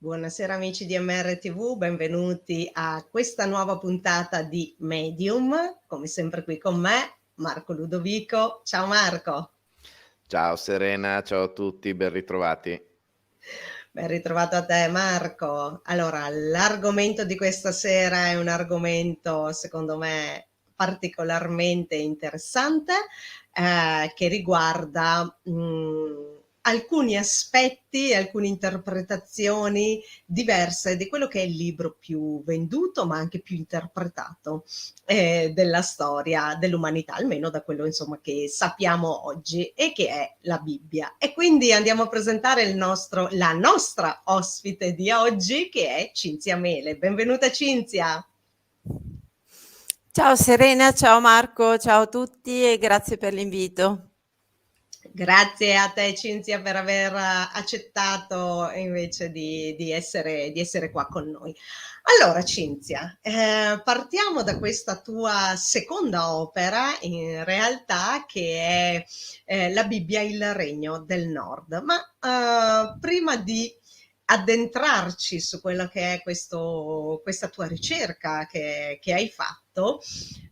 Buonasera amici di MRTV, benvenuti a questa nuova puntata di Medium, come sempre qui con me, Marco Ludovico. Ciao Marco, Ciao Serena, ciao a tutti, ben ritrovati. ben ritrovato a te Marco. Allora, l'argomento di questa sera è un argomento secondo me particolarmente interessante che riguarda alcuni aspetti, alcune interpretazioni diverse di quello che è il libro più venduto, ma anche più interpretato della storia dell'umanità, almeno da quello insomma che sappiamo oggi, e che è la Bibbia. E quindi andiamo a presentare la nostra ospite di oggi, che è Cinzia Mele. Benvenuta Cinzia! Ciao Serena, ciao Marco, ciao a tutti e grazie per l'invito. Grazie a te Cinzia per aver accettato invece di essere qua con noi. Allora Cinzia, partiamo da questa tua seconda opera in realtà che è La Bibbia, il Regno del Nord. Ma prima di addentrarci su quello che è questa tua ricerca che hai fatto,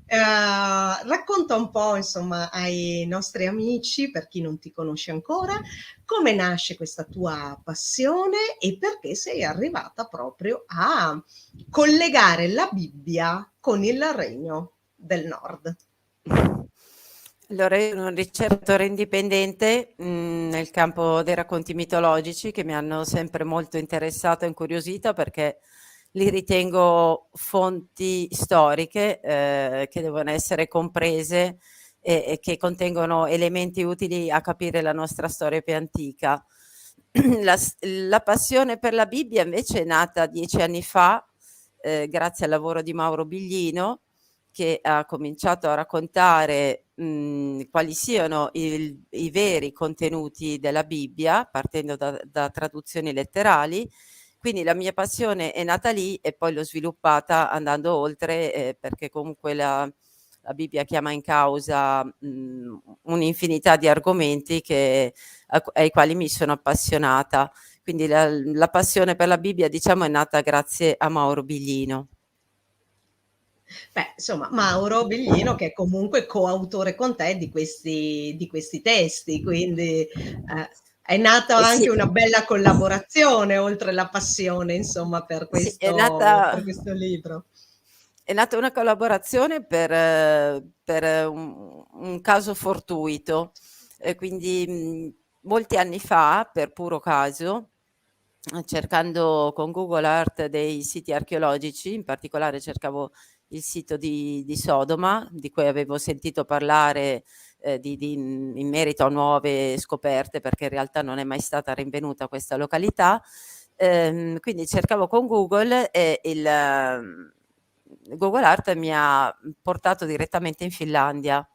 racconta un po', insomma, ai nostri amici, per chi non ti conosce ancora, come nasce questa tua passione e perché sei arrivata proprio a collegare la Bibbia con il Regno del Nord. Allora, io sono un ricercatore indipendente nel campo dei racconti mitologici che mi hanno sempre molto interessato e incuriosito perché li ritengo fonti storiche che devono essere comprese e che contengono elementi utili a capire la nostra storia più antica. La passione per la Bibbia invece è nata 10 anni fa, grazie al lavoro di Mauro Biglino, che ha cominciato a raccontare, quali siano i veri contenuti della Bibbia, partendo da traduzioni letterali. Quindi la mia passione è nata lì e poi l'ho sviluppata andando oltre, perché comunque la Bibbia chiama in causa, un'infinità di argomenti ai quali mi sono appassionata. Quindi la passione per la Bibbia, diciamo, è nata grazie a Mauro Biglino. Beh, insomma, Mauro Biglino che è comunque coautore con te di questi testi, quindi è nata anche Sì, una bella collaborazione oltre la passione, insomma, sì, per questo libro. è nata una collaborazione per un caso fortuito. Quindi, molti anni fa, per puro caso, cercando con Google Earth dei siti archeologici, in particolare cercavo il sito di Sodoma, di cui avevo sentito parlare, in merito a nuove scoperte, perché in realtà non è mai stata rinvenuta questa località. Quindi cercavo con Google e Google Earth mi ha portato direttamente in Finlandia,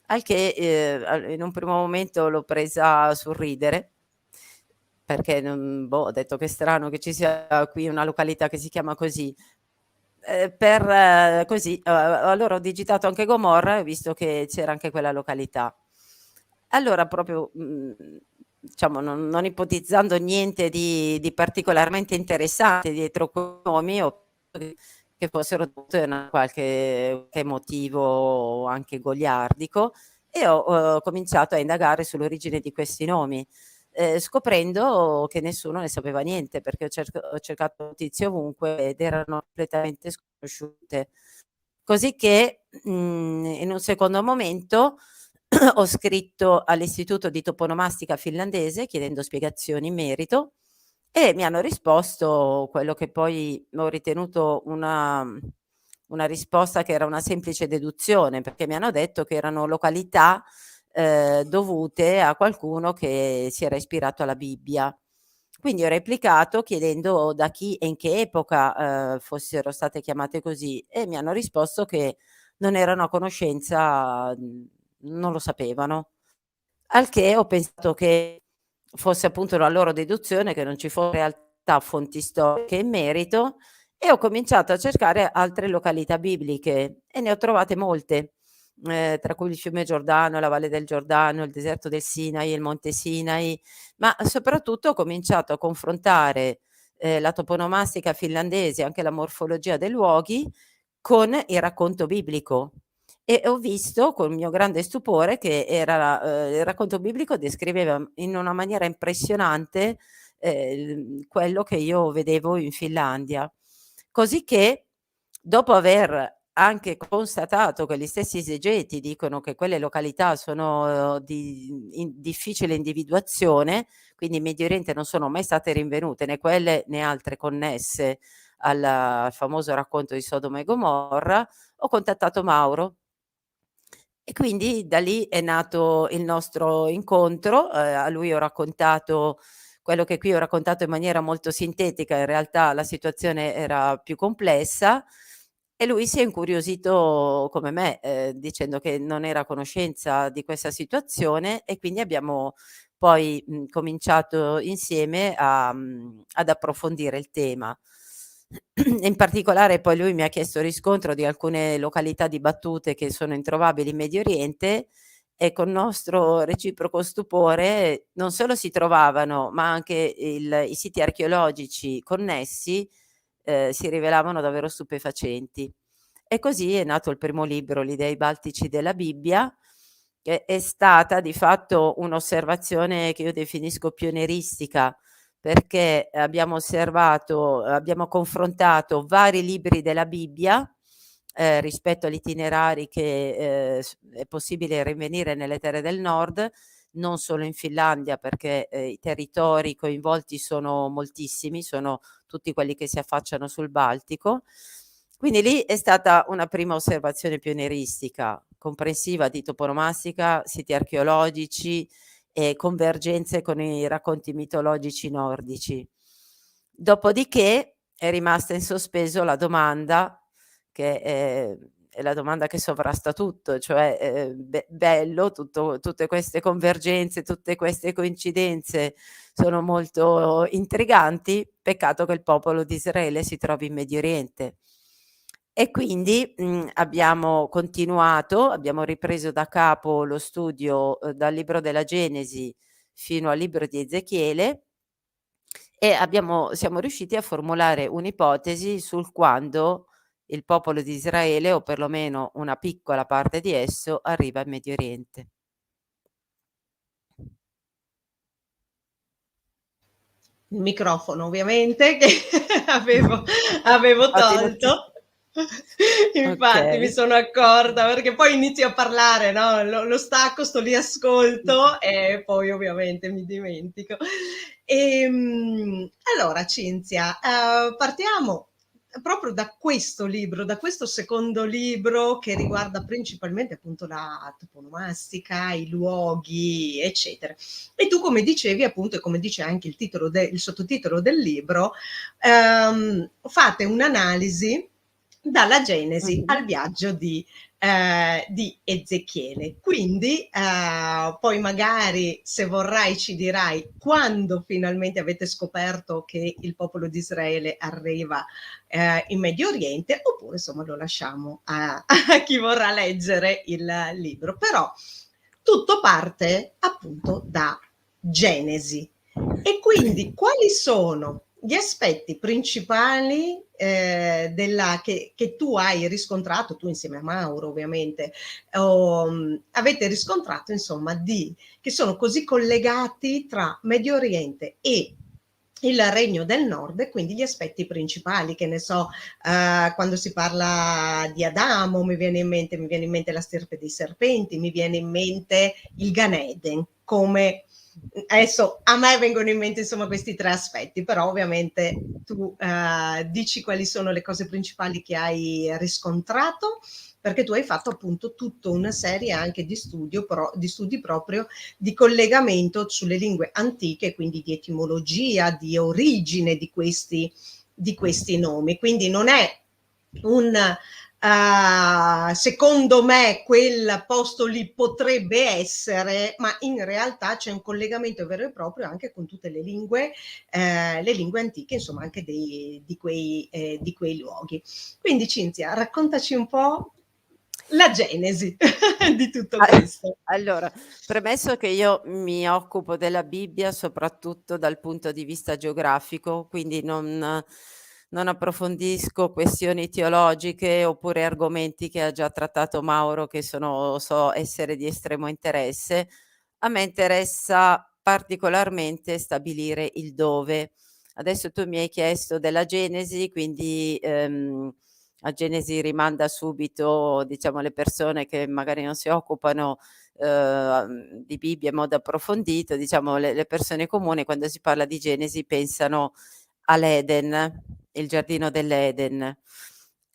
al che, in un primo momento l'ho presa sul ridere, perché non boh, ho detto: "Che strano che ci sia qui una località che si chiama così". Così, allora ho digitato anche Gomorra e ho visto che c'era anche quella località. Allora proprio, diciamo non ipotizzando niente di particolarmente interessante dietro quei nomi, ho che fossero tutte una qualche motivo anche goliardico e ho cominciato a indagare sull'origine di questi nomi, scoprendo che nessuno ne sapeva niente, perché ho cercato notizie ovunque ed erano completamente sconosciute. Così che, in un secondo momento ho scritto all'Istituto di Toponomastica finlandese chiedendo spiegazioni in merito e mi hanno risposto quello che poi ho ritenuto una risposta che era una semplice deduzione, perché mi hanno detto che erano località, dovute a qualcuno che si era ispirato alla Bibbia. Quindi ho replicato chiedendo da chi e in che epoca, fossero state chiamate così e mi hanno risposto che non erano a conoscenza, non lo sapevano. Al che ho pensato che fosse appunto una loro deduzione, che non ci fosse in realtà fonti storiche in merito e ho cominciato a cercare altre località bibliche e ne ho trovate molte, tra cui il fiume Giordano, la Valle del Giordano, il deserto del Sinai, il monte Sinai, ma soprattutto ho cominciato a confrontare, la toponomastica finlandese, anche la morfologia dei luoghi, con il racconto biblico. E ho visto col mio grande stupore che il racconto biblico descriveva in una maniera impressionante, quello che io vedevo in Finlandia. Cosicché, dopo aver anche constatato che gli stessi esegeti dicono che quelle località sono di difficile individuazione, quindi in Medio Oriente non sono mai state rinvenute né quelle né altre connesse al famoso racconto di Sodoma e Gomorra, ho contattato Mauro. E quindi da lì è nato il nostro incontro, a lui ho raccontato quello che qui ho raccontato in maniera molto sintetica, in realtà la situazione era più complessa e lui si è incuriosito come me, dicendo che non era a conoscenza di questa situazione e quindi abbiamo poi, cominciato insieme ad approfondire il tema. In particolare poi lui mi ha chiesto riscontro di alcune località dibattute che sono introvabili in Medio Oriente e con nostro reciproco stupore non solo si trovavano, ma anche i siti archeologici connessi, si rivelavano davvero stupefacenti. E così è nato il primo libro, Gli Dei Baltici della Bibbia, che è stata di fatto un'osservazione che io definisco pionieristica, perché abbiamo confrontato vari libri della Bibbia, rispetto agli itinerari che, è possibile rinvenire nelle terre del nord, non solo in Finlandia perché, i territori coinvolti sono moltissimi, sono tutti quelli che si affacciano sul Baltico. Quindi lì è stata una prima osservazione pionieristica, comprensiva di toponomastica, siti archeologici e convergenze con i racconti mitologici nordici. Dopodiché è rimasta in sospeso la domanda che è la domanda che sovrasta tutto, cioè, bello tutte queste convergenze, tutte queste coincidenze sono molto intriganti, peccato che il popolo di Israele si trovi in Medio Oriente. E quindi, abbiamo continuato, abbiamo ripreso da capo lo studio, dal libro della Genesi fino al libro di Ezechiele e siamo riusciti a formulare un'ipotesi sul quando il popolo di Israele, o perlomeno una piccola parte di esso, arriva in Medio Oriente. Il microfono ovviamente che avevo avevo Infatti non ti tolto. Infatti mi okay. sono accorta, perché poi inizio a parlare, no, lo stacco, sto lì ascolto e poi ovviamente mi dimentico. Allora Cinzia, partiamo proprio da questo libro, da questo secondo libro che riguarda principalmente appunto la toponomastica, i luoghi, eccetera. E tu come dicevi appunto, e come dice anche il sottotitolo del libro, fate un'analisi dalla Genesi Mh-mh. al viaggio di Ezechiele. Quindi poi magari se vorrai ci dirai quando finalmente avete scoperto che il popolo di Israele arriva in Medio Oriente, oppure insomma lo lasciamo a chi vorrà leggere il libro. Però tutto parte appunto da Genesi. E quindi quali sono gli aspetti principali che tu hai riscontrato, tu insieme a Mauro ovviamente, avete riscontrato insomma che sono così collegati tra Medio Oriente e il Regno del Nord, e quindi gli aspetti principali, che ne so, quando si parla di Adamo mi viene in mente la stirpe dei serpenti, mi viene in mente il Gan Eden, come adesso a me vengono in mente insomma questi tre aspetti, però ovviamente tu dici quali sono le cose principali che hai riscontrato, perché tu hai fatto appunto tutta una serie anche di studi proprio di collegamento sulle lingue antiche, quindi di etimologia, di origine di questi nomi. Quindi non è secondo me quel posto lì potrebbe essere, ma in realtà c'è un collegamento vero e proprio anche con tutte le lingue antiche, insomma anche di quei luoghi. Quindi Cinzia, raccontaci un po'. la genesi di tutto A questo. allora, premesso che io mi occupo della Bibbia soprattutto dal punto di vista geografico, quindi non approfondisco questioni teologiche oppure argomenti che ha già trattato Mauro che so essere di estremo interesse, a me interessa particolarmente stabilire il dove. Adesso tu mi hai chiesto della Genesi, quindi, a Genesi rimanda subito, diciamo, le persone che magari non si occupano, di Bibbia in modo approfondito, diciamo le persone comuni quando si parla di Genesi pensano all'Eden, il giardino dell'Eden.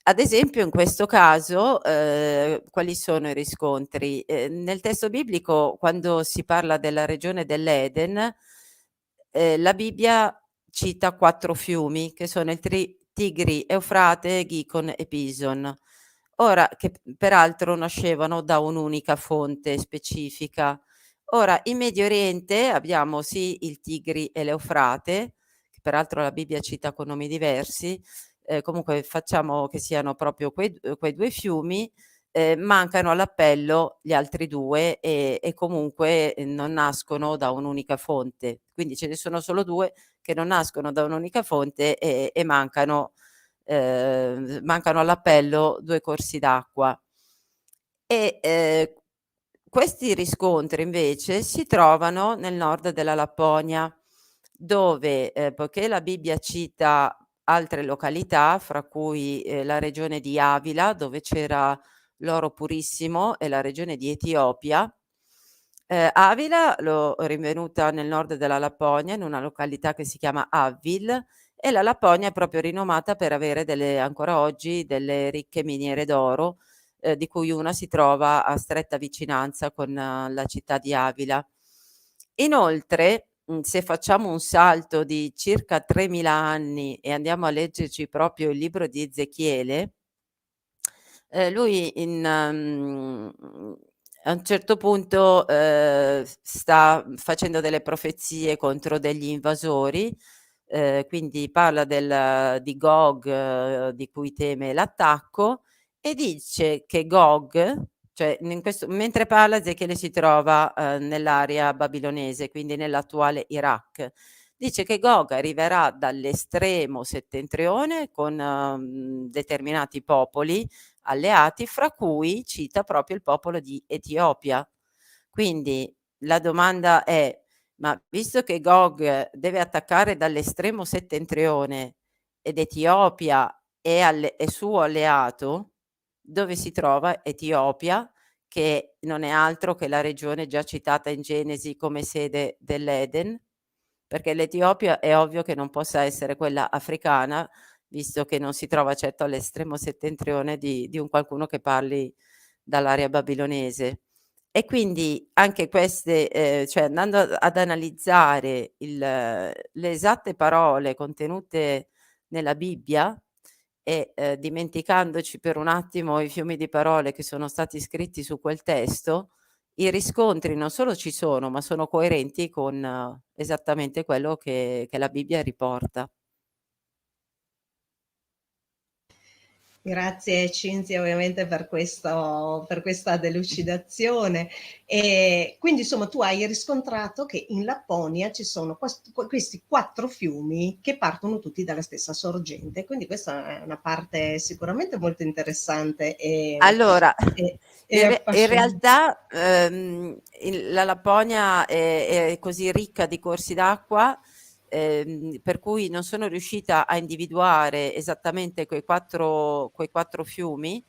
Ad esempio in questo caso, quali sono i riscontri? Nel testo biblico quando si parla della regione dell'Eden, la Bibbia cita 4 fiumi che sono il Tigri, Eufrate, Gihon e Pison. Ora che peraltro nascevano da un'unica fonte specifica. Ora in Medio Oriente abbiamo sì il Tigri e l'Eufrate, che peraltro la Bibbia cita con nomi diversi, comunque facciamo che siano proprio quei 2 fiumi, mancano all'appello gli altri 2 e comunque, non nascono da un'unica fonte. Quindi ce ne sono solo 2 che non nascono da un'unica fonte e mancano all'appello 2 corsi d'acqua. E, questi riscontri invece si trovano nel nord della Lapponia, dove, poiché la Bibbia cita altre località, fra cui, la regione di Avila, dove c'era l'oro purissimo, e la regione di Etiopia. Avila l'ho rinvenuta nel nord della Lapponia, in una località che si chiama Avvil, e la Lapponia è proprio rinomata per avere ancora oggi delle ricche miniere d'oro, di cui una si trova a stretta vicinanza con la città di Avila. Inoltre, se facciamo un salto di circa 3000 anni e andiamo a leggerci proprio il libro di Ezechiele, lui a un certo punto, sta facendo delle profezie contro degli invasori, quindi parla di Gog, di cui teme l'attacco, e dice che Gog, cioè in questo mentre parla Ezechiele si trova, nell'area babilonese, quindi nell'attuale Iraq. Dice che Gog arriverà dall'estremo settentrione con, determinati popoli alleati, fra cui cita proprio il popolo di Etiopia. Quindi la domanda è: ma visto che Gog deve attaccare dall'estremo settentrione ed Etiopia è suo alleato, dove si trova Etiopia, che non è altro che la regione già citata in Genesi come sede dell'Eden? Perché l'Etiopia è ovvio che non possa essere quella africana, visto che non si trova certo all'estremo settentrione di un qualcuno che parli dall'area babilonese. E quindi anche queste cioè andando ad analizzare le esatte parole contenute nella Bibbia e, dimenticandoci per un attimo i fiumi di parole che sono stati scritti su quel testo, i riscontri non solo ci sono, ma sono coerenti con esattamente quello che la Bibbia riporta. Grazie Cinzia ovviamente per questa delucidazione. E quindi insomma tu hai riscontrato che in Lapponia ci sono questi 4 fiumi che partono tutti dalla stessa sorgente, quindi questa è una parte sicuramente molto interessante Allora, e in affascinante. realtà, la Lapponia è così ricca di corsi d'acqua, per cui non sono riuscita a individuare esattamente quei quattro fiumi,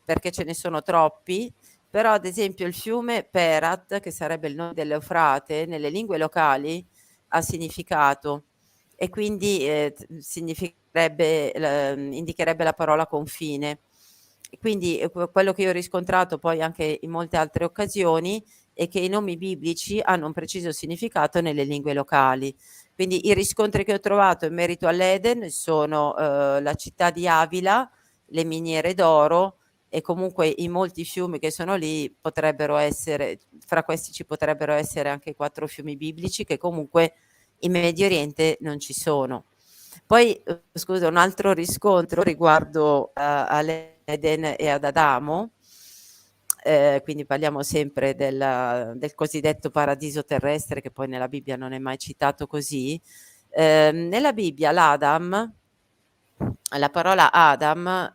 perché ce ne sono troppi, però ad esempio il fiume Perat, che sarebbe il nome dell'Eufrate, nelle lingue locali ha significato e quindi, indicherebbe la parola confine. E quindi, quello che io ho riscontrato poi anche in molte altre occasioni è che i nomi biblici hanno un preciso significato nelle lingue locali. Quindi i riscontri che ho trovato in merito all'Eden sono, la città di Avila, le miniere d'oro e comunque i molti fiumi che sono lì potrebbero essere fra questi ci potrebbero essere anche 4 fiumi biblici che comunque in Medio Oriente non ci sono. Poi, scusa, un altro riscontro riguardo all'Eden e ad Adamo, quindi parliamo sempre del cosiddetto paradiso terrestre, che poi nella Bibbia non è mai citato così. Nella Bibbia la parola Adam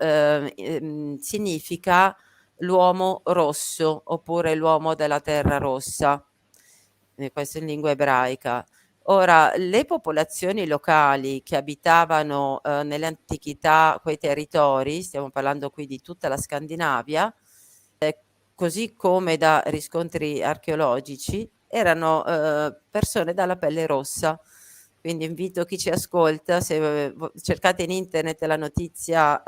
significa l'uomo rosso oppure l'uomo della terra rossa, questo in lingua ebraica. Ora, le popolazioni locali che abitavano nell'antichità quei territori, stiamo parlando qui di tutta la Scandinavia, così come da riscontri archeologici, erano persone dalla pelle rossa. Quindi invito chi ci ascolta, se cercate in internet la notizia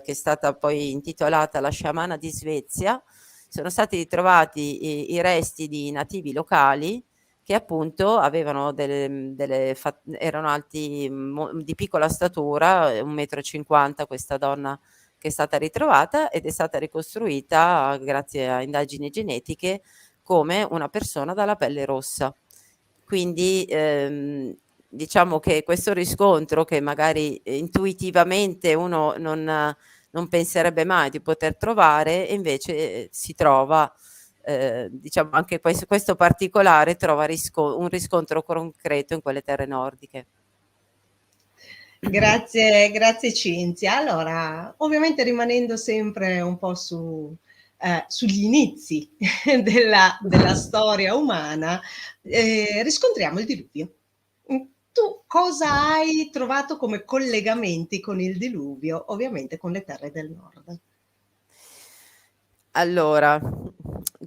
che è stata poi intitolata La sciamana di Svezia, sono stati ritrovati i resti di nativi locali che appunto avevano erano alti di piccola statura, 1,50 m questa donna che è stata ritrovata ed è stata ricostruita grazie a indagini genetiche come una persona dalla pelle rossa. Quindi diciamo che questo riscontro che magari intuitivamente uno non penserebbe mai di poter trovare, e invece si trova, diciamo anche questo particolare trova un riscontro concreto in quelle terre nordiche. Grazie, grazie Cinzia. Allora, ovviamente rimanendo sempre un po' sugli inizi della storia umana, riscontriamo il diluvio. Tu cosa hai trovato come collegamenti con il diluvio? Ovviamente con le terre del nord. Allora,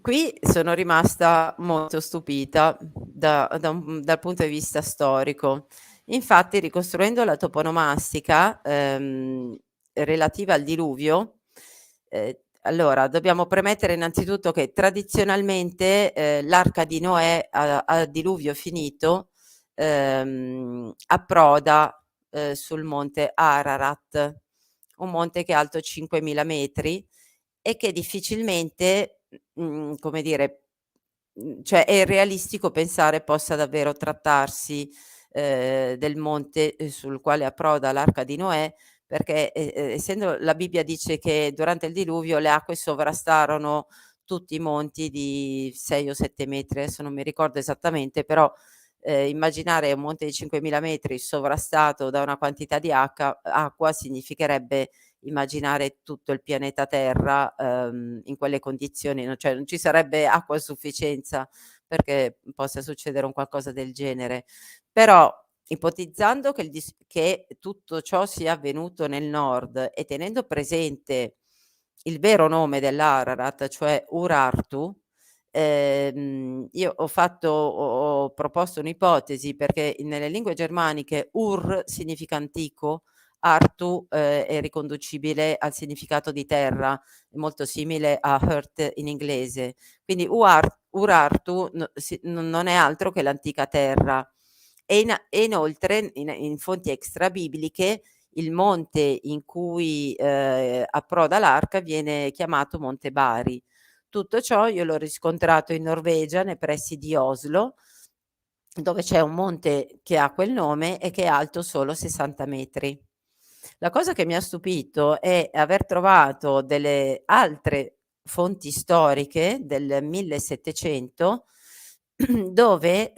qui sono rimasta molto stupita dal punto di vista storico. Infatti, ricostruendo la toponomastica relativa al diluvio, allora dobbiamo premettere innanzitutto che tradizionalmente l'arca di Noè a diluvio finito approda sul monte Ararat, un monte che è alto 5.000 metri e che difficilmente, come dire, cioè è realistico pensare possa davvero trattarsi del monte sul quale approda l'arca di Noè, perché essendo la Bibbia dice che durante il diluvio le acque sovrastarono tutti i monti di 6 o 7 metri, adesso non mi ricordo esattamente, però immaginare un monte di 5.000 metri sovrastato da una quantità di acqua significherebbe immaginare tutto il pianeta Terra in quelle condizioni, cioè non ci sarebbe acqua a sufficienza perché possa succedere un qualcosa del genere. Però ipotizzando che tutto ciò sia avvenuto nel nord e tenendo presente il vero nome dell'Ararat, cioè Urartu, io ho proposto un'ipotesi perché nelle lingue germaniche Ur significa antico, Artu è riconducibile al significato di terra, molto simile a earth in inglese. Quindi Urartu non è altro che l'antica terra. E inoltre in fonti extrabibliche il monte in cui approda l'arca viene chiamato Monte Bari. Tutto ciò io l'ho riscontrato in Norvegia, nei pressi di Oslo, dove c'è un monte che ha quel nome e che è alto solo 60 metri. La cosa che mi ha stupito è aver trovato delle altre fonti storiche del 1700 dove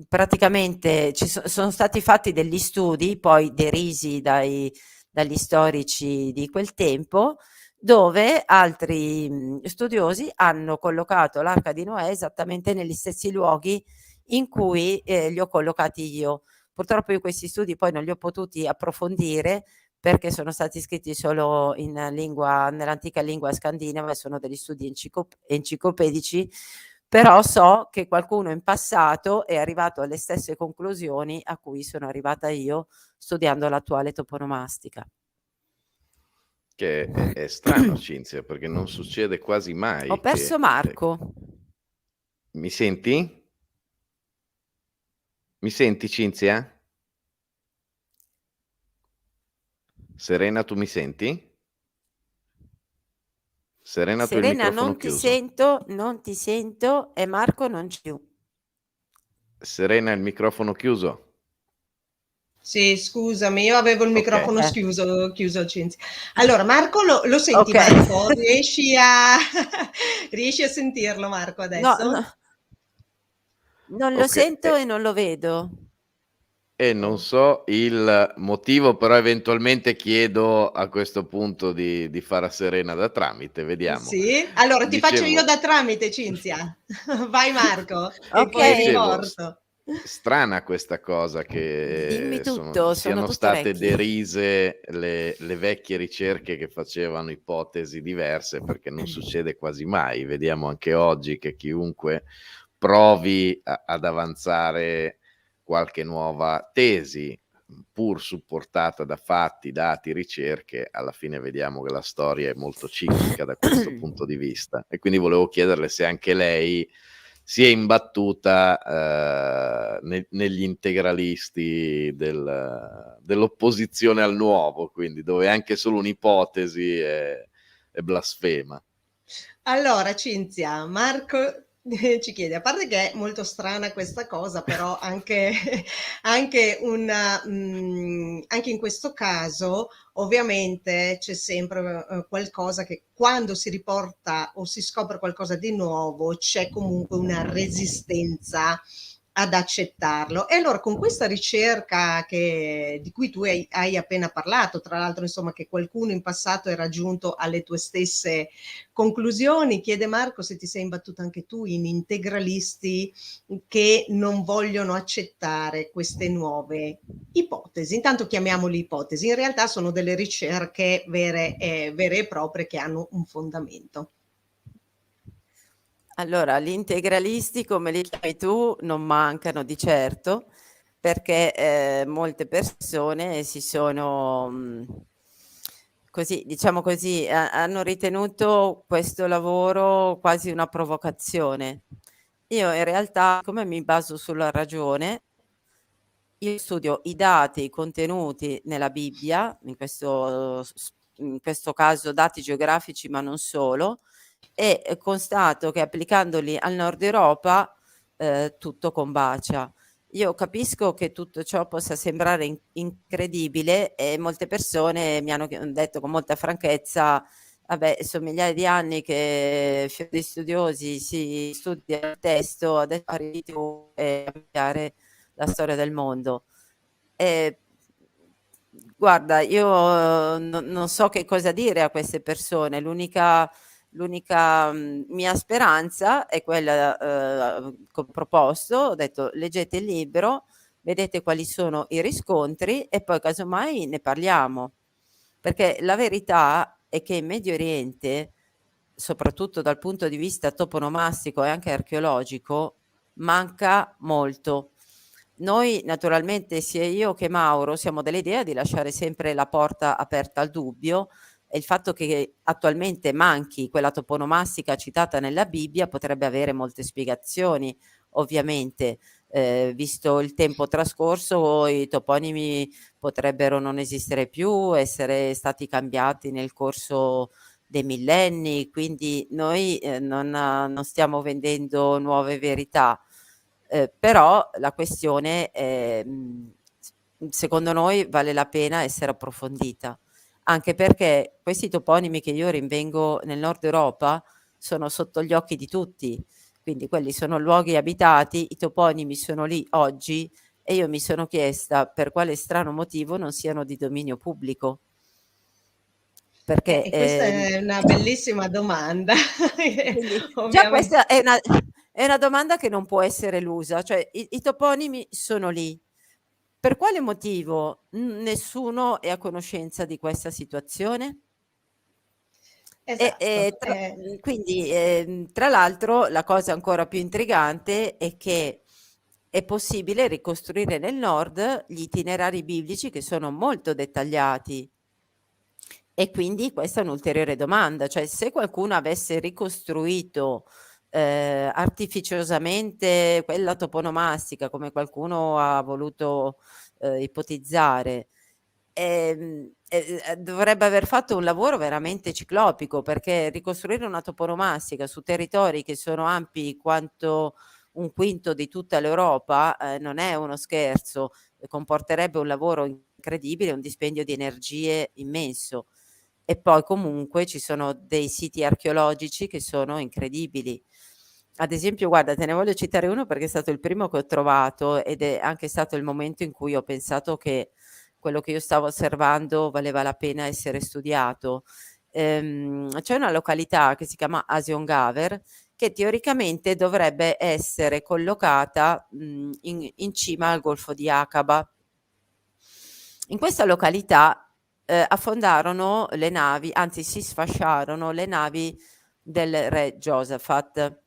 praticamente sono stati fatti degli studi, poi derisi dagli storici di quel tempo, dove altri studiosi hanno collocato l'arca di Noè esattamente negli stessi luoghi in cui li ho collocati io. Purtroppo io questi studi poi non li ho potuti approfondire perché sono stati scritti solo nell'antica lingua scandinava e sono degli studi enciclopedici, però so che qualcuno in passato è arrivato alle stesse conclusioni a cui sono arrivata io studiando l'attuale toponomastica. Che è strano, Cinzia, perché non succede quasi mai. Ho perso Marco. Mi senti? Mi senti, Cinzia? Serena, tu mi senti? Serena, tu il microfono non chiuso. non ti sento e Marco non c'è più. Serena, il microfono chiuso. Sì, scusami, io avevo il Ok. microfono chiuso, Cinzia. Allora, Marco, lo senti, Ok. Marco? Riesci a sentirlo, Marco, No, adesso? non lo Ok, sento e non lo vedo. e non Oh. so il motivo, però eventualmente chiedo a questo punto di fare a Serena da tramite, vediamo. Sì? Allora ti faccio io Dicevo, da tramite, Cinzia. Vai, Marco, e Ok, poi dicevo, riporto. strana questa cosa dimmi che tutto, sono siano tutto state orecchi. derise le vecchie ricerche che facevano ipotesi diverse, perché non succede quasi mai. Vediamo anche oggi che chiunque provi ad avanzare qualche nuova tesi, pur supportata da fatti, dati, ricerche, alla fine vediamo che la storia è molto ciclica da questo punto di vista. E quindi volevo chiederle se anche lei si è imbattuta negli integralisti dell'opposizione al nuovo, quindi dove anche solo un'ipotesi è blasfema. Allora, Cinzia, Marco ci chiede, a parte che è molto strana questa cosa, però anche in questo caso, ovviamente c'è sempre qualcosa che quando si riporta o si scopre qualcosa di nuovo, c'è comunque una resistenza ad accettarlo. E allora con questa ricerca di cui tu hai appena parlato, tra l'altro insomma che qualcuno in passato era giunto alle tue stesse conclusioni, chiede Marco se ti sei imbattuto anche tu in integralisti che non vogliono accettare queste nuove ipotesi. Intanto chiamiamole ipotesi, in realtà sono delle ricerche vere e proprie che hanno un fondamento. Allora, gli integralisti, come li chiami tu, non mancano di certo, perché molte persone si sono, così, diciamo così, hanno ritenuto questo lavoro quasi una provocazione. Io in realtà, come mi baso sulla ragione, io studio i dati contenuti nella Bibbia, in questo caso dati geografici, ma non solo, e constato che applicandoli al Nord Europa tutto combacia. Io capisco che tutto ciò possa sembrare incredibile e molte persone mi hanno detto con molta franchezza: vabbè, sono migliaia di anni che fior studiosi si studia il testo, adesso arrivi tu e cambiare la storia del mondo. E guarda, io non so che cosa dire a queste persone. L'unica mia speranza è quella che ho proposto, ho detto leggete il libro, vedete quali sono i riscontri e poi casomai ne parliamo. Perché la verità è che in Medio Oriente, soprattutto dal punto di vista toponomastico e anche archeologico, manca molto. Noi naturalmente, sia io che Mauro, siamo dell'idea di lasciare sempre la porta aperta al dubbio e il fatto che attualmente manchi quella toponomastica citata nella Bibbia potrebbe avere molte spiegazioni, ovviamente. Visto il tempo trascorso, i toponimi potrebbero non esistere più, essere stati cambiati nel corso dei millenni, quindi noi non stiamo vendendo nuove verità. Però la questione, secondo noi vale la pena essere approfondita, anche perché questi toponimi che io rinvengo nel Nord Europa sono sotto gli occhi di tutti, quindi quelli sono luoghi abitati, i toponimi sono lì oggi e io mi sono chiesta per quale strano motivo non siano di dominio pubblico. Perché, E questa è una bellissima domanda. quindi già Ovviamente. questa è una domanda che non può essere elusa, cioè i toponimi sono lì. Per quale motivo nessuno è a conoscenza di questa situazione? Esatto. Quindi, tra l'altro la cosa ancora più intrigante è che è possibile ricostruire nel nord gli itinerari biblici che sono molto dettagliati. E quindi questa è un'ulteriore domanda, cioè se qualcuno avesse ricostruito, artificiosamente quella toponomastica, come qualcuno ha voluto, ipotizzare, dovrebbe aver fatto un lavoro veramente ciclopico, perché ricostruire una toponomastica su territori che sono ampi un quinto di tutta l'Europa, non è uno scherzo, comporterebbe un lavoro incredibile, un dispendio di energie immenso. E poi comunque ci sono dei siti archeologici che sono incredibili. Ad esempio, guarda, te ne voglio citare uno perché è stato il primo che ho trovato ed è anche stato il momento in cui ho pensato che quello che io stavo osservando valeva la pena essere studiato. C'è una località che si chiama Asiongaver che teoricamente dovrebbe essere collocata in cima al Golfo di Aqaba. In questa località affondarono le navi, anzi si sfasciarono le navi del re Giosafat,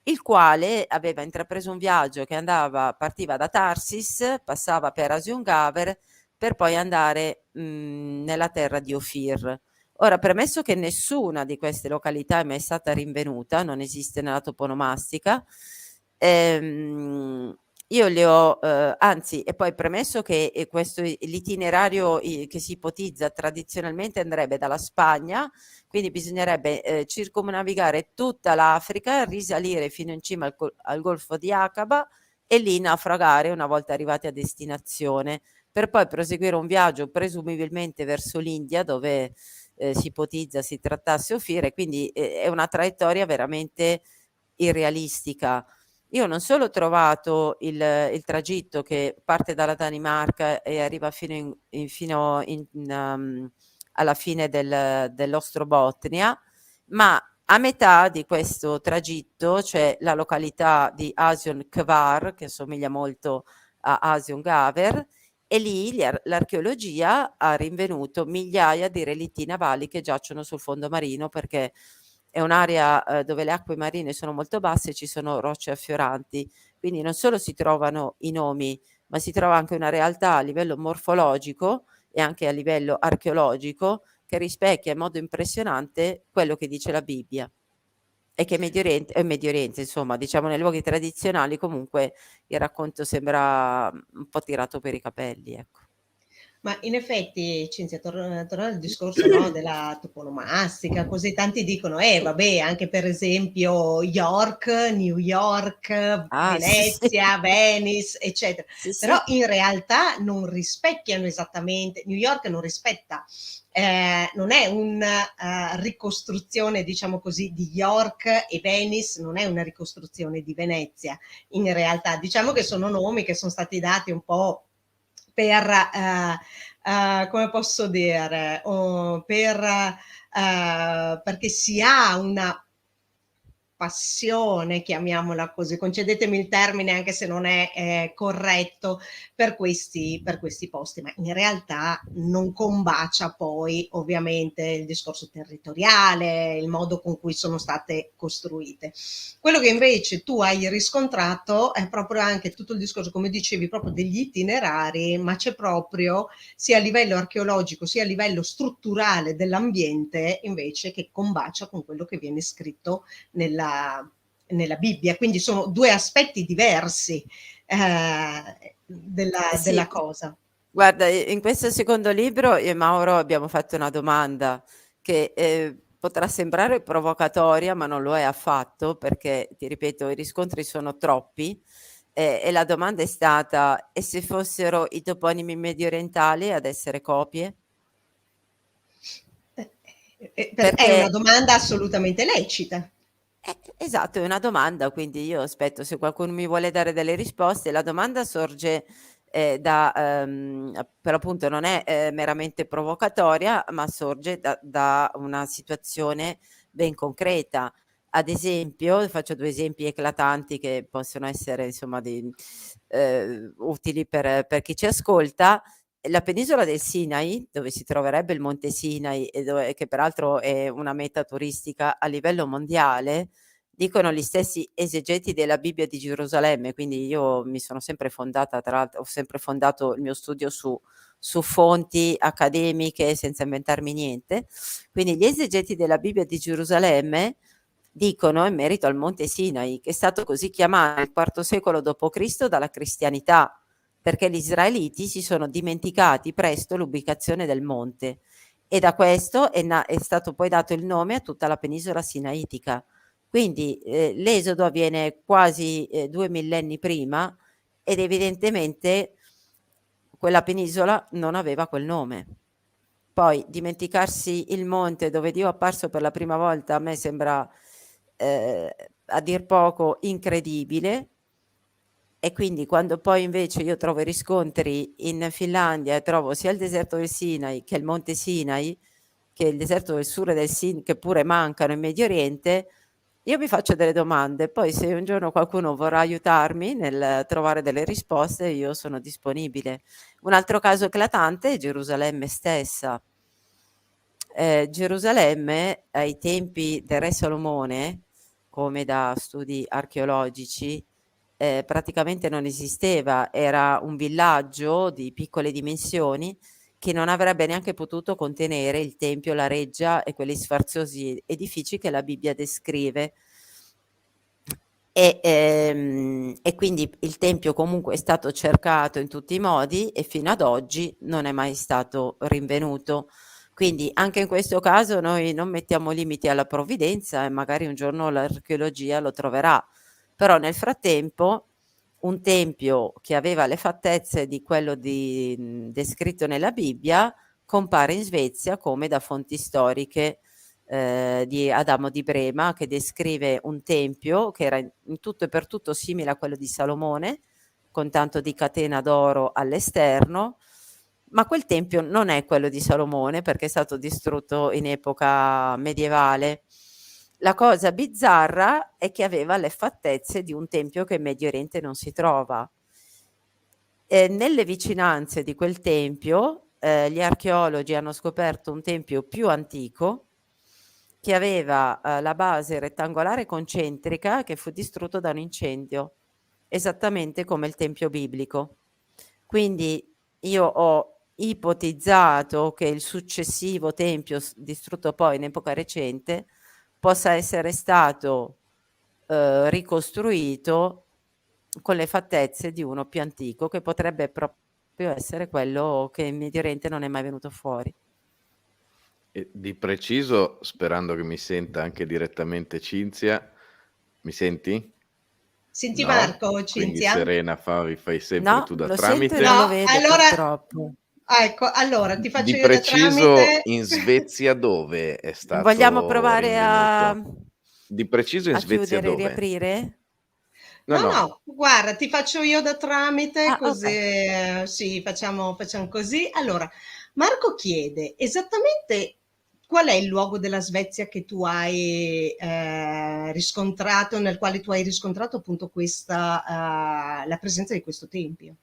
il quale aveva intrapreso un viaggio che partiva da Tarsis, passava per Asiongaver per poi andare nella terra di Ofir. Ora, premesso che nessuna di queste località è mai stata rinvenuta, non esiste nella toponomastica, io le ho, anzi, e poi premesso che l'itinerario che si ipotizza tradizionalmente andrebbe dalla Spagna, quindi bisognerebbe circumnavigare tutta l'Africa, risalire fino in cima al Golfo di Aqaba e lì naufragare una volta arrivati a destinazione, per poi proseguire un viaggio presumibilmente verso l'India dove si ipotizza si trattasse Ofir, quindi è una traiettoria veramente irrealistica. Io non solo ho trovato il tragitto che parte dalla Danimarca e arriva alla fine dell'Ostrobotnia, ma a metà di questo tragitto c'è la località di Asion Kvar, che assomiglia molto a Asion Gaver, e lì l'archeologia ha rinvenuto migliaia di relitti navali che giacciono sul fondo marino perché è un'area dove le acque marine sono molto basse e ci sono rocce affioranti, quindi non solo si trovano i nomi, ma si trova anche una realtà a livello morfologico e anche a livello archeologico che rispecchia in modo impressionante quello che dice la Bibbia. E che Medio Oriente, insomma, diciamo nei luoghi tradizionali comunque il racconto sembra un po' tirato per i capelli, ecco. Ma in effetti, Cinzia, tornando al discorso, no, della toponomastica, così tanti dicono, vabbè, anche per esempio York, New York, Ah, sì, sì. Venezia, Venice, eccetera. Sì, Però sì. in realtà non rispecchiano esattamente, New York non rispetta, non è una ricostruzione, diciamo così, di York, e Venice non è una ricostruzione di Venezia. In realtà, diciamo che sono nomi che sono stati dati un po' per, come posso dire, perché si ha una passione, chiamiamola così, concedetemi il termine anche se non è corretto, per questi posti, ma in realtà non combacia poi ovviamente il discorso territoriale, il modo con cui sono state costruite. Quello che invece tu hai riscontrato è proprio anche tutto il discorso, come dicevi, proprio degli itinerari, ma c'è proprio sia a livello archeologico sia a livello strutturale dell'ambiente invece che combacia con quello che viene scritto nella Bibbia, quindi sono due aspetti diversi Sì. della cosa. Guarda, in questo secondo libro io e Mauro abbiamo fatto una domanda che potrà sembrare provocatoria, ma non lo è affatto, perché ti ripeto, i riscontri sono troppi. E la domanda è stata: e se fossero i toponimi mediorientali ad essere copie? È una Perché domanda assolutamente lecita. esatto, è una domanda, quindi io aspetto se qualcuno mi vuole dare delle risposte. La domanda sorge per appunto non è meramente provocatoria, ma sorge da una situazione ben concreta. Ad esempio, faccio due esempi eclatanti che possono essere insomma utili per chi ci ascolta. La penisola del Sinai, dove si troverebbe il Monte Sinai e che peraltro è una meta turistica a livello mondiale, dicono gli stessi esegeti della Bibbia di Gerusalemme, quindi io mi sono sempre fondata, tra l'altro ho sempre fondato il mio studio su fonti accademiche senza inventarmi niente. Quindi gli esegeti della Bibbia di Gerusalemme dicono in merito al Monte Sinai, che è stato così chiamato nel IV secolo d.C. dalla cristianità, perché gli israeliti si sono dimenticati presto l'ubicazione del monte e da questo è stato poi dato il nome a tutta la penisola sinaitica. Quindi l'esodo avviene quasi 2 millenni prima ed evidentemente quella penisola non aveva quel nome. Poi dimenticarsi il monte dove Dio è apparso per la prima volta a me sembra a dir poco incredibile, e quindi quando poi invece io trovo i riscontri in Finlandia e trovo sia il deserto del Sinai che il monte Sinai, che il deserto del Sur e del Sin che pure mancano in Medio Oriente, io mi faccio delle domande. Poi se un giorno qualcuno vorrà aiutarmi nel trovare delle risposte, io sono disponibile. Un altro caso eclatante è Gerusalemme stessa. Gerusalemme ai tempi del re Salomone, come da studi archeologici, praticamente non esisteva, era un villaggio di piccole dimensioni che non avrebbe neanche potuto contenere il tempio, la reggia e quegli sfarzosi edifici che la Bibbia descrive. E quindi il tempio comunque è stato cercato in tutti i modi e fino ad oggi non è mai stato rinvenuto. Quindi anche in questo caso noi non mettiamo limiti alla provvidenza e magari un giorno l'archeologia lo troverà, però nel frattempo un tempio che aveva le fattezze di quello descritto nella Bibbia compare in Svezia come da fonti storiche di Adamo di Brema, che descrive un tempio che era in tutto e per tutto simile a quello di Salomone, con tanto di catena d'oro all'esterno, ma quel tempio non è quello di Salomone perché è stato distrutto in epoca medievale. La cosa bizzarra è che aveva le fattezze di un tempio che in Medio Oriente non si trova. Nelle vicinanze di quel tempio, gli archeologi hanno scoperto un tempio più antico che aveva la base rettangolare concentrica che fu distrutto da un incendio, esattamente come il tempio biblico. Quindi io ho ipotizzato che il successivo tempio distrutto poi in epoca recente possa essere stato ricostruito con le fattezze di uno più antico, che potrebbe proprio essere quello che in Medio Oriente non è mai venuto fuori. E di preciso, sperando che mi senta anche direttamente Cinzia, mi senti? Senti No? Marco, Quindi Cinzia? Serena fai sempre No, tu da lo sento e tramite. non lo No, vedo allora, purtroppo. ecco, allora ti faccio Di io da preciso tramite. in Svezia dove è Vogliamo stato provare a rinvenuto? Di preciso in Svezia chiudere e dove? riaprire? No, No, no, no, guarda, ti faccio io da tramite, Ah, così okay. sì, facciamo così. Allora, Marco chiede esattamente qual è il luogo della Svezia che tu hai riscontrato, nel quale tu hai riscontrato appunto la presenza di questo tempio.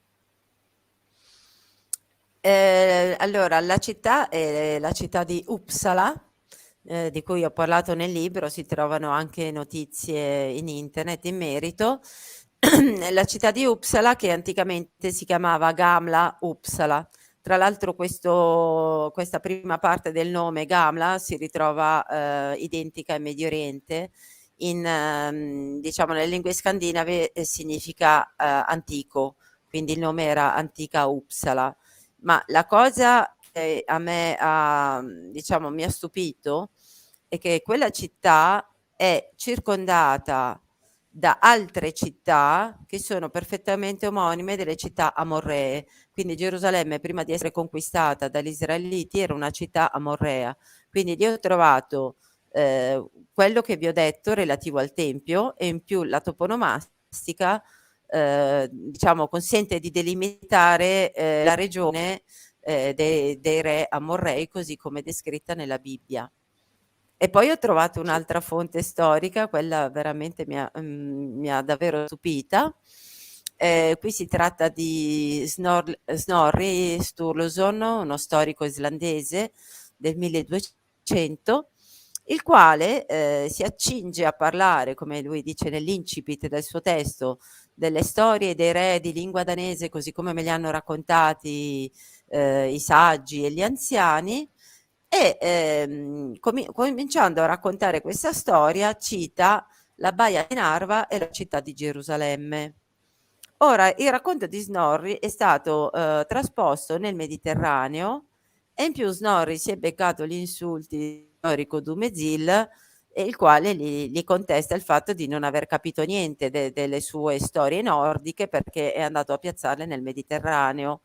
Allora la città è la città di Uppsala, di cui ho parlato nel libro, si trovano anche notizie in internet in merito. La città di Uppsala che anticamente si chiamava Gamla Uppsala. Tra l'altro questa prima parte del nome Gamla si ritrova identica in Medio Oriente. Diciamo nelle lingue scandinave significa antico, quindi il nome era Antica Uppsala. Ma la cosa che a me diciamo mi ha stupito è che quella città è circondata da altre città che sono perfettamente omonime delle città amorree. Quindi Gerusalemme prima di essere conquistata dagli israeliti era una città amorrea. Quindi lì ho trovato quello che vi ho detto relativo al tempio e in più la toponomastica diciamo consente di delimitare la regione dei re amorrei così come descritta nella Bibbia. E poi ho trovato sì. un'altra fonte storica, quella veramente mi ha davvero stupita. Qui si tratta di Snorri Sturluson, uno storico islandese del 1200, il quale si accinge a parlare, come lui dice nell'incipit del suo testo, delle storie dei re di lingua danese, così come me li hanno raccontati i saggi e gli anziani, e cominciando a raccontare questa storia cita la Baia di Narva e la città di Gerusalemme. Ora, il racconto di Snorri è stato trasposto nel Mediterraneo e in più Snorri si è beccato gli insulti di Dorico Dumezil e il quale gli contesta il fatto di non aver capito niente delle sue storie nordiche perché è andato a piazzarle nel Mediterraneo.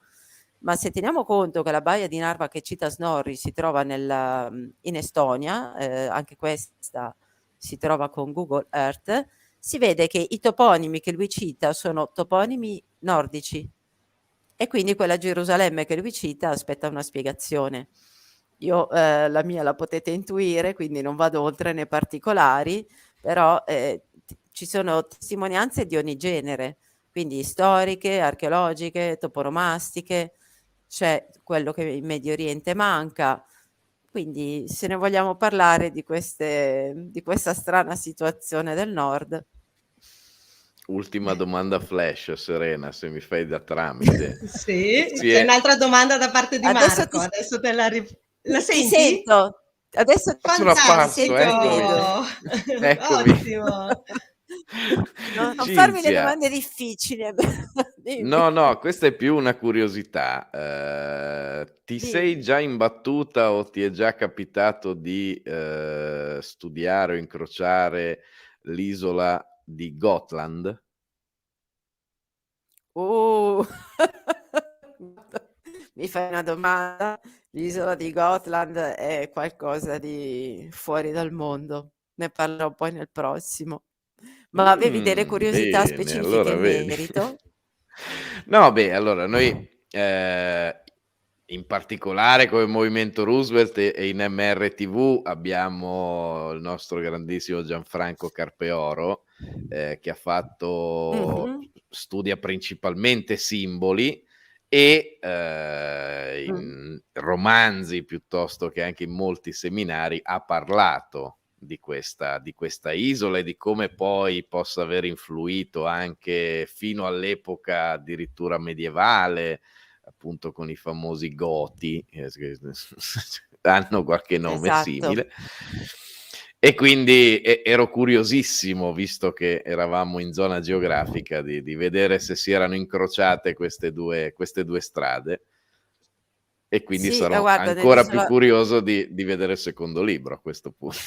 Ma se teniamo conto che la baia di Narva che cita Snorri si trova in Estonia, anche questa si trova con Google Earth, si vede che i toponimi che lui cita sono toponimi nordici e quindi quella Gerusalemme che lui cita aspetta una spiegazione. Io la mia la potete intuire, quindi non vado oltre nei particolari, però ci sono testimonianze di ogni genere, quindi storiche, archeologiche, toporomastiche, c'è quello che in Medio Oriente manca. Quindi se ne vogliamo parlare di questa strana situazione del nord. Ultima domanda flash, Serena, se mi fai da tramite. Sì, Si c'è è... un'altra domanda da parte di Adesso Marco, adesso te la la ti senti? sento, adesso Sono ti apparso, Fantastico! sento e ti eccomi. vedo. Eccomi. Ottimo! Non farmi le Cinzia. domande difficili. Dimmi. No, questa è più una curiosità. Ti sei Dimmi. già imbattuta o ti è già capitato di studiare o incrociare l'isola di Gotland? Mi fai una domanda? L'isola di Gotland è qualcosa di fuori dal mondo. Ne parlerò poi nel prossimo. Ma avevi delle curiosità Bene, specifiche allora in vedi. merito? No, beh, allora noi in particolare come Movimento Roosevelt e in MRTV abbiamo il nostro grandissimo Gianfranco Carpeoro, che ha fatto Mh-mh. studia principalmente simboli e Mh. in romanzi piuttosto che anche in molti seminari ha parlato di questa isola e di come poi possa aver influito anche fino all'epoca addirittura medievale, appunto con i famosi Goti, che hanno qualche nome Esatto. simile. E quindi ero curiosissimo, visto che eravamo in zona geografica, di vedere se si erano incrociate queste due strade. E quindi Sì, sarò guarda ancora più nell'isola curioso di vedere il secondo libro a questo punto.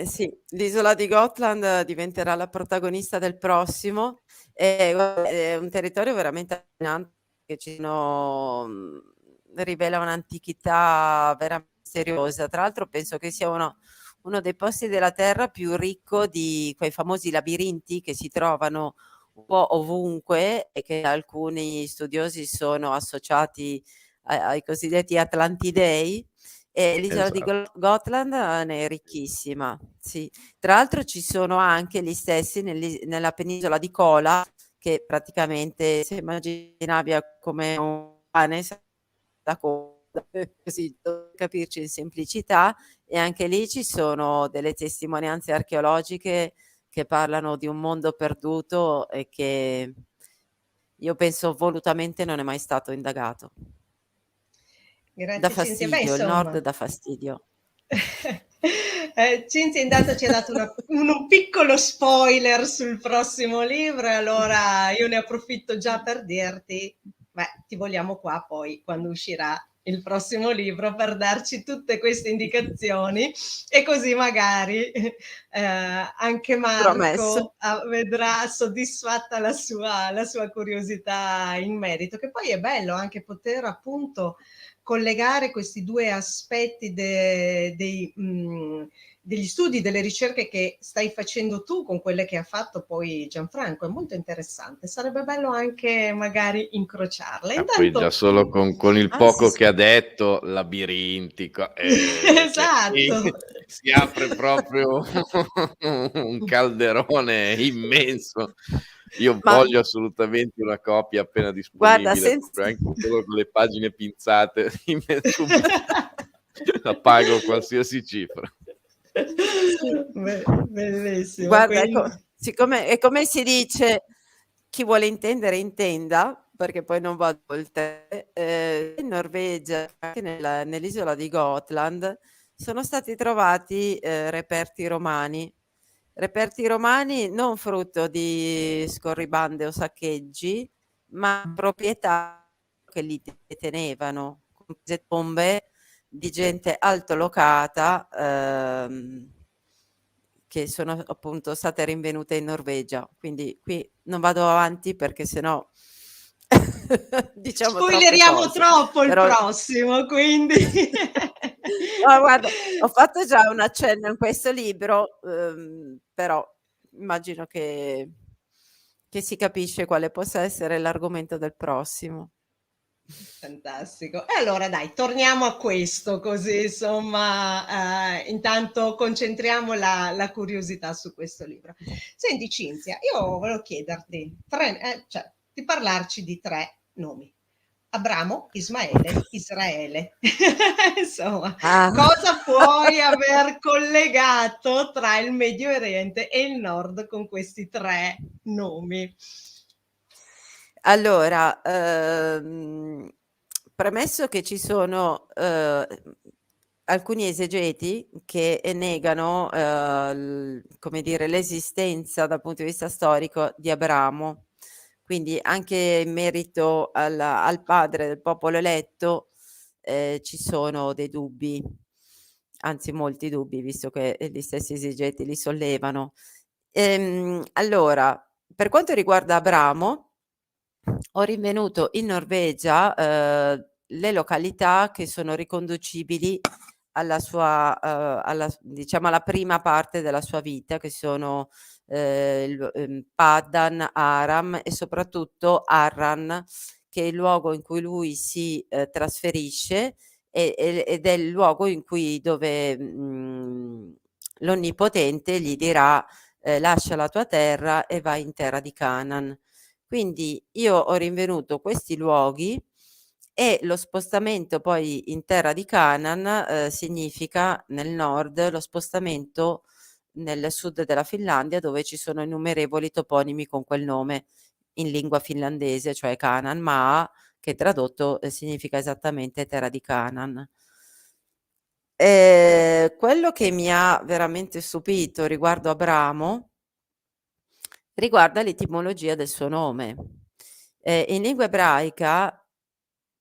sì, l'isola di Gotland diventerà la protagonista del prossimo. Guarda, è un territorio veramente affascinante che rivela un'antichità vera misteriosa. Tra l'altro penso che sia uno dei posti della terra più ricco di quei famosi labirinti che si trovano un po' ovunque e che alcuni studiosi sono associati ai cosiddetti Atlantidei. E l'isola di Esatto. Gotland ne è ricchissima, sì. Tra l'altro ci sono anche gli stessi nella penisola di Kola, che praticamente se immaginavi come un pane da coda, così per capirci in semplicità, e anche lì ci sono delle testimonianze archeologiche che parlano di un mondo perduto e che io penso volutamente non è mai stato indagato. Dà Grazie Cinzia. Beh, fastidio, il nord insomma, dà fastidio. Cinzia intanto ci ha dato un piccolo spoiler sul prossimo libro e allora io ne approfitto già per dirti, beh, ti vogliamo qua poi quando uscirà il prossimo libro per darci tutte queste indicazioni e così magari anche Promesso. Marco vedrà soddisfatta la sua curiosità in merito, che poi è bello anche poter appunto collegare questi due aspetti degli studi, delle ricerche che stai facendo tu con quelle che ha fatto poi Gianfranco. È molto interessante. Sarebbe bello anche magari incrociarle. Poi già Intanto, solo con il Ah sì, poco sì. che ha detto, labirintico, cioè esatto. si apre proprio un calderone immenso. Io Ma voglio assolutamente una copia appena guarda, disponibile, proprio anche solo con le pagine pinzate, subito la pago qualsiasi cifra. sì, Bellissimo. guarda, Quindi, siccome è come si dice, chi vuole intendere intenda, perché poi non vado oltre, in Norvegia, anche nell'isola di Gotland, sono stati trovati, reperti romani non frutto di scorribande o saccheggi, ma proprietà che li detenevano, comprese tombe di gente altolocata, che sono appunto state rinvenute in Norvegia. Quindi qui non vado avanti perché sennò diciamo troppe Spoileriamo cose. troppo il Però prossimo, quindi no, guarda, ho fatto già un accenno in questo libro, però immagino che si capisce quale possa essere l'argomento del prossimo. Fantastico. E allora dai, torniamo a questo, così insomma, intanto concentriamo la curiosità su questo libro. Senti Cinzia, io volevo chiederti cioè, di parlarci di 3 nomi. Abramo, Ismaele, Israele. Insomma, Ah. cosa puoi aver collegato tra il Medio Oriente e il Nord con questi 3 nomi? Allora, premesso che ci sono, alcuni esegeti che negano, come dire, l'esistenza dal punto di vista storico di Abramo. Quindi anche in merito al padre del popolo eletto, ci sono dei dubbi, anzi molti dubbi, visto che gli stessi esegeti li sollevano. Allora, per quanto riguarda Abramo, ho rinvenuto in Norvegia, le località che sono riconducibili alla sua diciamo alla prima parte della sua vita, che sono, Padan, Aram e soprattutto Harran, che è il luogo in cui lui si, trasferisce ed è il luogo in cui dove, l'Onnipotente gli dirà, "Lascia la tua terra e vai in terra di Canaan". Quindi io ho rinvenuto questi luoghi e lo spostamento poi in terra di Canaan, significa nel nord lo spostamento nel sud della Finlandia, dove ci sono innumerevoli toponimi con quel nome in lingua finlandese, cioè Canaan, Maa, che tradotto, significa esattamente terra di Canaan. Quello che mi ha veramente stupito riguardo Abramo riguarda l'etimologia del suo nome. In lingua ebraica,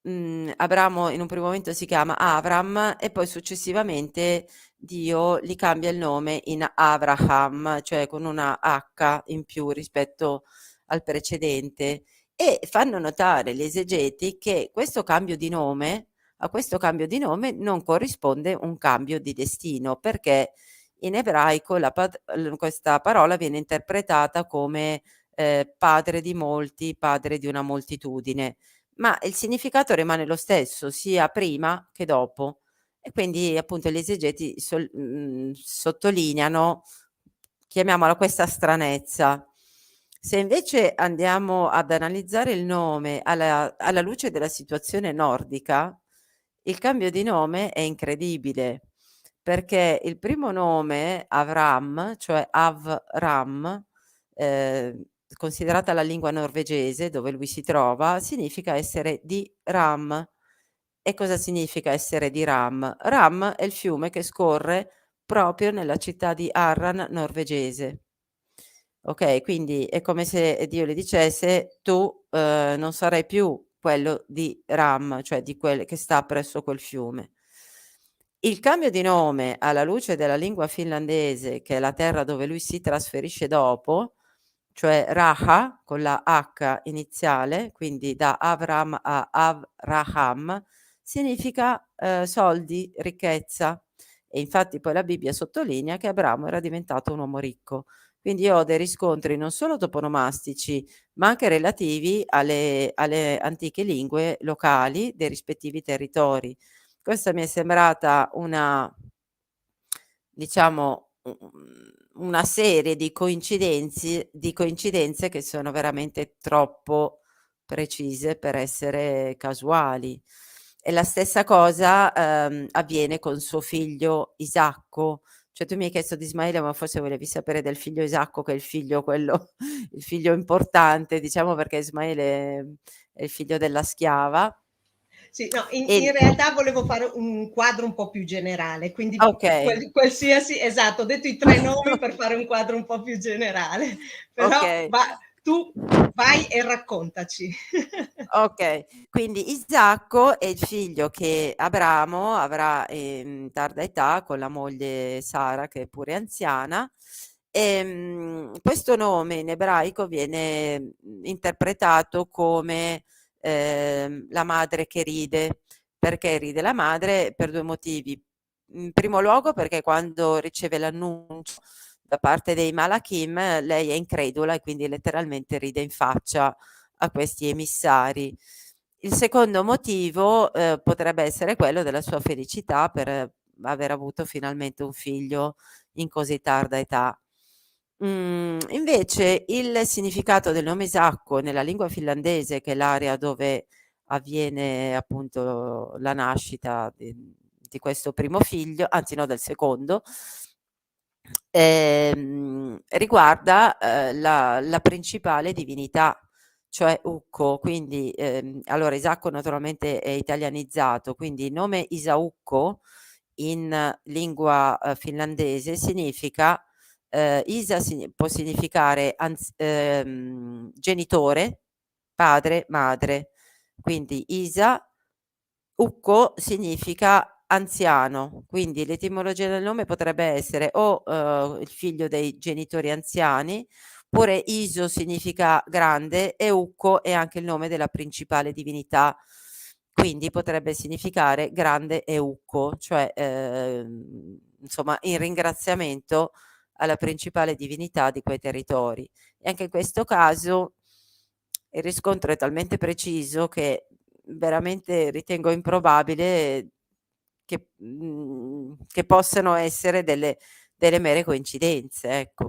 Abramo in un primo momento si chiama Avram e poi successivamente Dio gli cambia il nome in Avraham, cioè con una H in più rispetto al precedente, e fanno notare gli esegeti che a questo cambio di nome non corrisponde un cambio di destino, perché in ebraico questa parola viene interpretata come, padre di molti, padre di una moltitudine, ma il significato rimane lo stesso sia prima che dopo. E quindi appunto gli esegeti sottolineano, chiamiamola, questa stranezza. Se invece andiamo ad analizzare il nome alla luce della situazione nordica, il cambio di nome è incredibile, perché il primo nome Avram, cioè Avram, ehm, considerata la lingua norvegese dove lui si trova, significa essere di Ram. E cosa significa essere di Ram? Ram è il fiume che scorre proprio nella città di Arran norvegese. Okay, quindi è come se Dio le dicesse: "Tu, non sarai più quello di Ram, cioè di quel che sta presso quel fiume". Il cambio di nome alla luce della lingua finlandese, che è la terra dove lui si trasferisce dopo, cioè Raha con la H iniziale, quindi da Avram a Avraham, significa, soldi, ricchezza. E infatti poi la Bibbia sottolinea che Abramo era diventato un uomo ricco. Quindi io ho dei riscontri non solo toponomastici, ma anche relativi alle antiche lingue locali dei rispettivi territori. Questa mi è sembrata diciamo, una serie di coincidenze che sono veramente troppo precise per essere casuali. E la stessa cosa, avviene con suo figlio Isacco. Cioè tu mi hai chiesto di Ismaele, ma forse volevi sapere del figlio Isacco, che è il figlio quello il figlio importante, diciamo, perché Ismaele è il figlio della schiava. Sì, no, in E realtà volevo fare un quadro un po' più generale, quindi okay. qualsiasi esatto, ho detto i 3 nomi per fare un quadro un po' più generale, però Okay. tu vai e raccontaci. Okay, quindi Isacco è il figlio che Abramo avrà in tarda età con la moglie Sara, che è pure anziana. Questo nome in ebraico viene, interpretato come, la madre che ride. Perché ride la madre? Per 2 motivi. In primo luogo perché quando riceve l'annuncio da parte dei Malachim, lei è incredula e quindi letteralmente ride in faccia a questi emissari. Il secondo motivo, potrebbe essere quello della sua felicità per aver avuto finalmente un figlio in così tarda età. Invece il significato del nome Isacco nella lingua finlandese, che è l'area dove avviene appunto la nascita di questo primo figlio, anzi no, del secondo, riguarda, la principale divinità, cioè Ukko. Quindi, allora Isacco naturalmente è italianizzato, quindi il nome Isaukko in lingua, finlandese significa Isa può significare genitore, padre, madre. Quindi Isa, Ukko significa anziano, quindi l'etimologia del nome potrebbe essere o, il figlio dei genitori anziani, oppure Iso significa grande e Ukko è anche il nome della principale divinità, quindi potrebbe significare grande Ukko, cioè, insomma in ringraziamento alla principale divinità di quei territori. E anche in questo caso il riscontro è talmente preciso che veramente ritengo improbabile che possano essere delle mere coincidenze, ecco.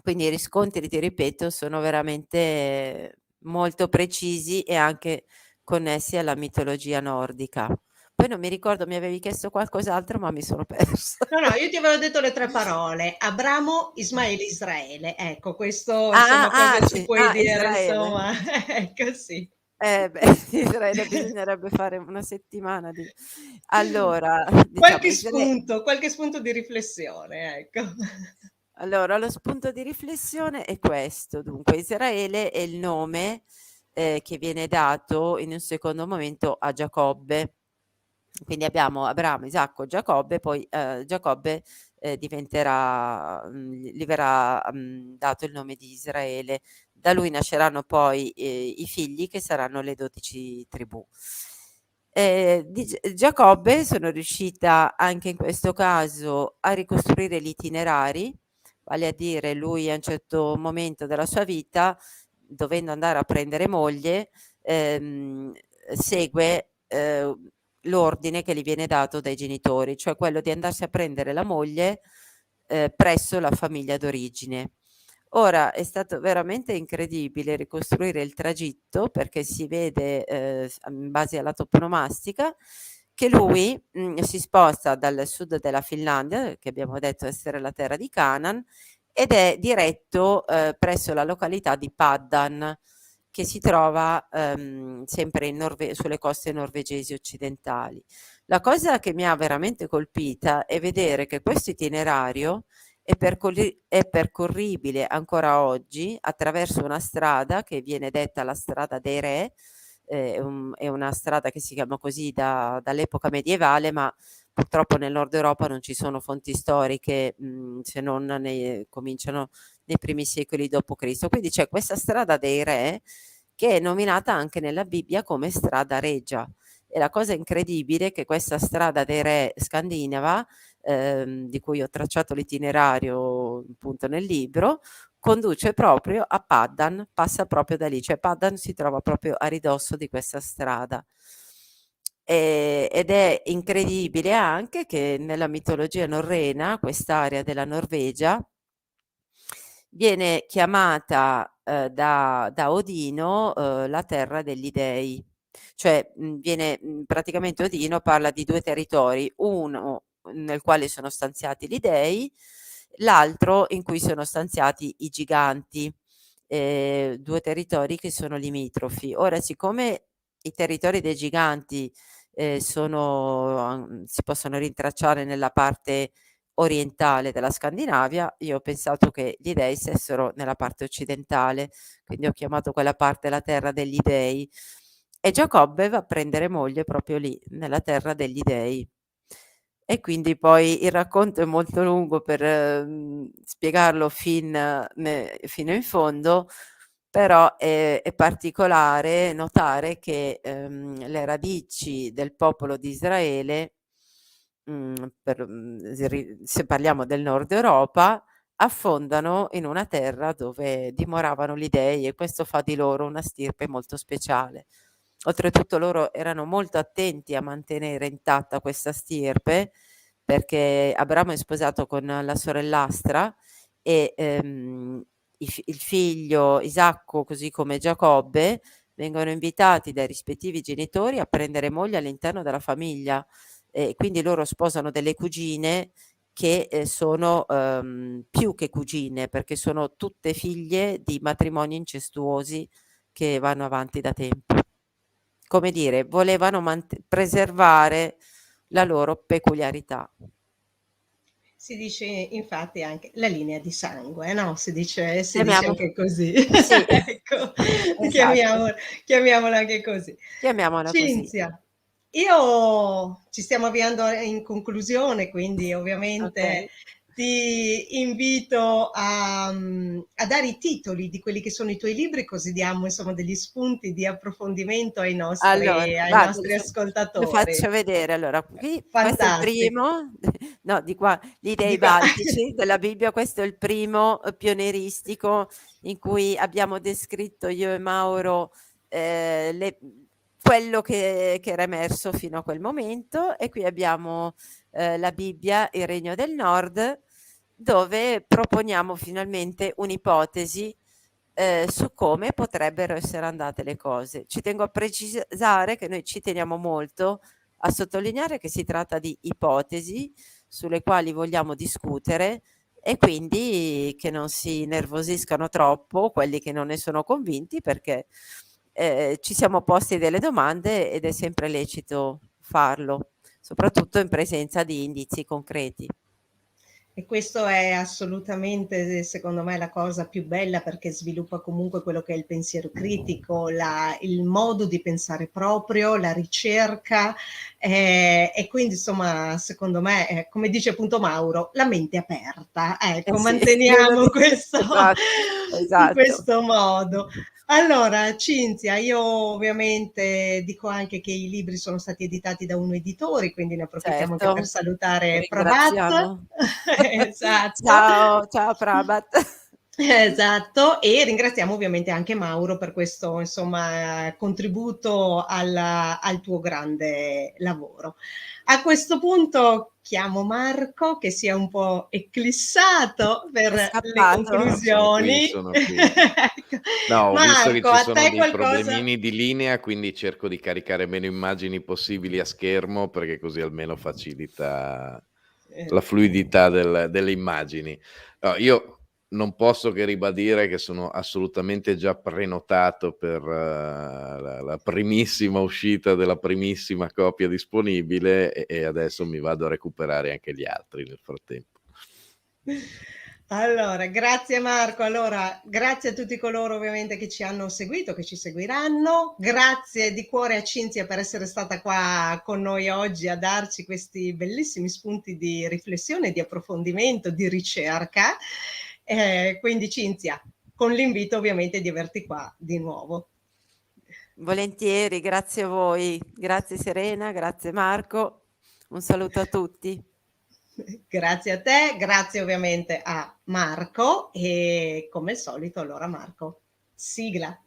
Quindi i riscontri, ti ripeto, sono veramente molto precisi e anche connessi alla mitologia nordica. Poi non mi ricordo, mi avevi chiesto qualcos'altro, ma mi sono persa. No, no, io ti avevo detto le 3 parole: Abramo, Ismaele, Israele. Ecco, questo Ah, insomma cosa ci sì, puoi dire Israele. insomma? Ecco, sì. Beh, Israele bisognerebbe fare una settimana di allora, diciamo Qualche spunto di riflessione, ecco. allora lo spunto di riflessione è questo. Dunque, Israele è il nome, che viene dato in un secondo momento a Giacobbe. Quindi abbiamo Abramo, Isacco, Giacobbe, poi, Giacobbe, diventerà gli verrà, dato il nome di Israele. Da lui nasceranno poi, i figli che saranno le 12 tribù. Di Giacobbe sono riuscita anche in questo caso a ricostruire gli itinerari, vale a dire lui a un certo momento della sua vita, dovendo andare a prendere moglie, segue, l'ordine che gli viene dato dai genitori, cioè quello di andarsi a prendere la moglie, presso la famiglia d'origine. Ora è stato veramente incredibile ricostruire il tragitto perché si vede, in base alla toponomastica, che lui, si sposta dal sud della Finlandia, che abbiamo detto essere la terra di Canaan, ed è diretto, presso la località di Paddan, che si trova, sempre in sulle coste norvegesi occidentali. La cosa che mi ha veramente colpita è vedere che questo itinerario è percorribile ancora oggi attraverso una strada che viene detta la strada dei re, è una strada che si chiama così dall'epoca medievale, ma purtroppo nel Nord Europa non ci sono fonti storiche, se non cominciano nei primi secoli dopo Cristo. Quindi c'è questa strada dei re che è nominata anche nella Bibbia come strada regia. E la cosa incredibile è che questa strada dei re scandinava, di cui ho tracciato l'itinerario appunto nel libro, conduce proprio a Paddan, passa proprio da lì, cioè Paddan si trova proprio a ridosso di questa strada. Ed è incredibile anche che nella mitologia norrena quest'area della Norvegia viene chiamata, da Odino, la terra degli dei. Cioè, praticamente Odino parla di 2 territori, uno nel quale sono stanziati gli dei, l'altro in cui sono stanziati i giganti, 2 territori che sono limitrofi. Ora, siccome i territori dei giganti, si possono rintracciare nella parte orientale della Scandinavia, io ho pensato che gli dei stessero nella parte occidentale, quindi ho chiamato quella parte la terra degli dei. E Giacobbe va a prendere moglie proprio lì, nella terra degli dei. E quindi poi il racconto è molto lungo per spiegarlo fino in fondo, però è particolare notare che le radici del popolo di Israele, se parliamo del nord Europa, affondano in una terra dove dimoravano gli dei, e questo fa di loro una stirpe molto speciale. Oltretutto loro erano molto attenti a mantenere intatta questa stirpe, perché Abramo è sposato con la sorellastra e il figlio Isacco, così come Giacobbe, vengono invitati dai rispettivi genitori a prendere moglie all'interno della famiglia, e quindi loro sposano delle cugine che sono più che cugine, perché sono tutte figlie di matrimoni incestuosi che vanno avanti da tempo. Come dire, volevano preservare la loro peculiarità. Si dice infatti anche la linea di sangue, no? Si dice Chiamiamo anche così. sì, Ecco, esatto. chiamiamola anche così. Chiamiamola così. Cinzia, ci stiamo avviando in conclusione, quindi ovviamente Okay. ti invito a dare i titoli di quelli che sono i tuoi libri, così diamo insomma degli spunti di approfondimento ai Allora, nostri guarda, le ascoltatori. faccio vedere. Allora, qui questo è il Fantastico. primo, no, di qua, gli Di dei qua. baltici della Bibbia. Questo è il primo pionieristico, in cui abbiamo descritto io e Mauro quello che era emerso fino a quel momento. E qui abbiamo la Bibbia, il Regno del Nord, dove proponiamo finalmente un'ipotesi su come potrebbero essere andate le cose. Ci tengo a precisare che noi ci teniamo molto a sottolineare che si tratta di ipotesi sulle quali vogliamo discutere, e quindi che non si nervosiscano troppo quelli che non ne sono convinti, perché ci siamo posti delle domande ed è sempre lecito farlo, soprattutto in presenza di indizi concreti. E questo è assolutamente, secondo me, la cosa più bella, perché sviluppa comunque quello che è il pensiero critico, il modo di pensare proprio, la ricerca, e quindi insomma, secondo me, come dice appunto Mauro, la mente aperta. Ecco, Sì, lui lo manteniamo dice, questo esatto, in esatto. questo modo. Allora, Cinzia, io ovviamente dico anche che i libri sono stati editati da Uno Editori, quindi ne approfittiamo anche per Certo, lo salutare Pravat. ringraziamo. Esatto. Ciao Prabhat. Esatto, e ringraziamo ovviamente anche Mauro per questo, insomma, contributo al tuo grande lavoro. A questo punto chiamo Marco, che si è un po' eclissato per È le scappato? No, sono qui, conclusioni. sono qui. Ecco. No, ho visto che Marco, ci a sono te dei qualcosa? problemini di linea, quindi cerco di caricare meno immagini possibili a schermo, perché così almeno facilita la fluidità delle immagini. No, io non posso che ribadire che sono assolutamente già prenotato per la primissima uscita della primissima copia disponibile, e adesso mi vado a recuperare anche gli altri nel frattempo. Allora, grazie Marco. Allora, grazie a tutti coloro ovviamente che ci hanno seguito, che ci seguiranno. Grazie di cuore a Cinzia per essere stata qua con noi oggi a darci questi bellissimi spunti di riflessione, di approfondimento, di ricerca. Quindi Cinzia, con l'invito ovviamente di averti qua di nuovo. Volentieri, grazie a voi. Grazie Serena, grazie Marco. Un saluto a tutti. Grazie a te, grazie ovviamente a Marco, e come al solito allora Marco, sigla.